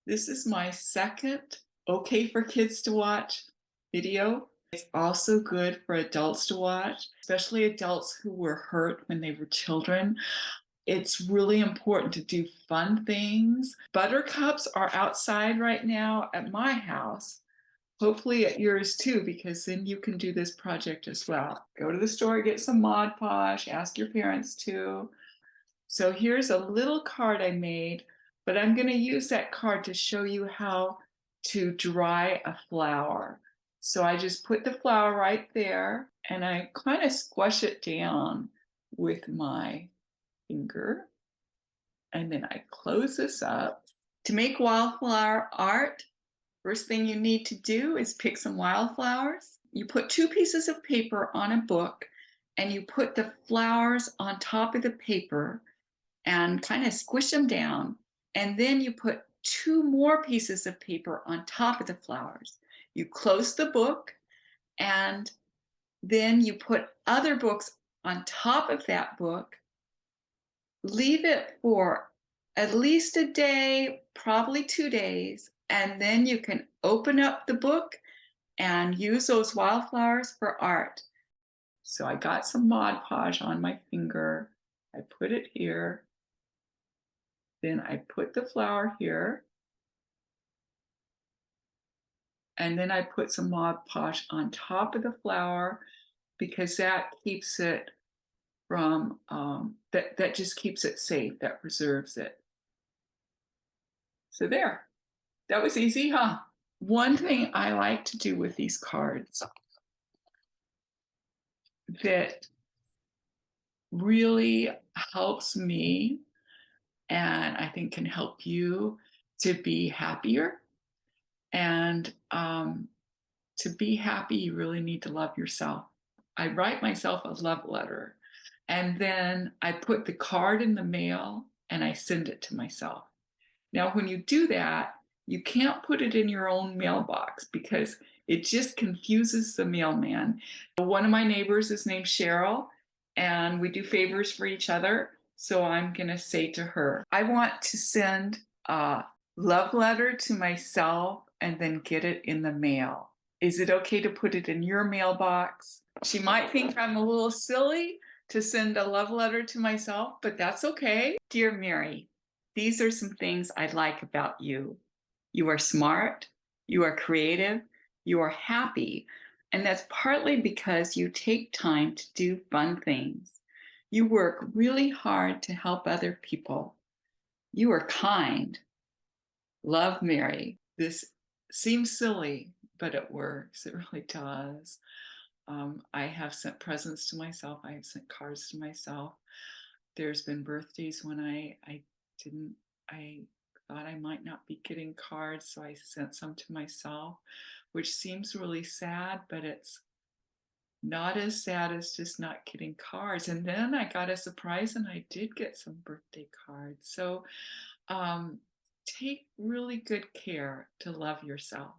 This is my second okay for kids to watch video. It's also good for adults to watch, especially adults who were hurt when they were children. It's really important to do fun things. Buttercups are outside right now at my house. Hopefully at yours too, because then you can do this project as well. Go to the store, get some ModPodge, ask your parents to. So here's a little card I made, but I'm going to use that card to show you how to dry a flower. So I just put the flower right there and I kind of squash it down with my finger. And then I close this up. To make wildflower art, first thing you need to do is pick some wildflowers. You put 2 pieces of paper on a book and you put the flowers on top of the paper and kind of squish them down. And then you put 2 more pieces of paper on top of the flowers. You close the book and then you put other books on top of that book. Leave it for at least a day, probably 2 days, and then you can open up the book and use those wildflowers for art. So I got some Mod Podge on my finger. I put it here. Then I put the flower here. And then I put some Mod Podge on top of the flower because that keeps it from, that just keeps it safe, that preserves it. So there, that was easy, huh? One thing I like to do with these cards that really helps me and I think can help you to be happier. And to be happy, you really need to love yourself. I write myself a love letter and then I put the card in the mail and I send it to myself. Now, when you do that, you can't put it in your own mailbox because it just confuses the mailman. One of my neighbors is named Cheryl, and we do favors for each other. So I'm going to say to her, I want to send a love letter to myself and then get it in the mail. Is it okay to put it in your mailbox? She might think I'm a little silly to send a love letter to myself, but that's okay. Dear Mary, these are some things I like about you. You are smart, you are creative, you are happy, and that's partly because you take time to do fun things. You work really hard to help other people. You are kind. Love, Mary. This seems silly, but it works. It really does. I have sent presents to myself. I have sent cards to myself. There's been birthdays when I thought I might not be getting cards, so I sent some to myself, which seems really sad, but it's not as sad as just not getting cards. And then I got a surprise and I did get some birthday cards. So take really good care to love yourself.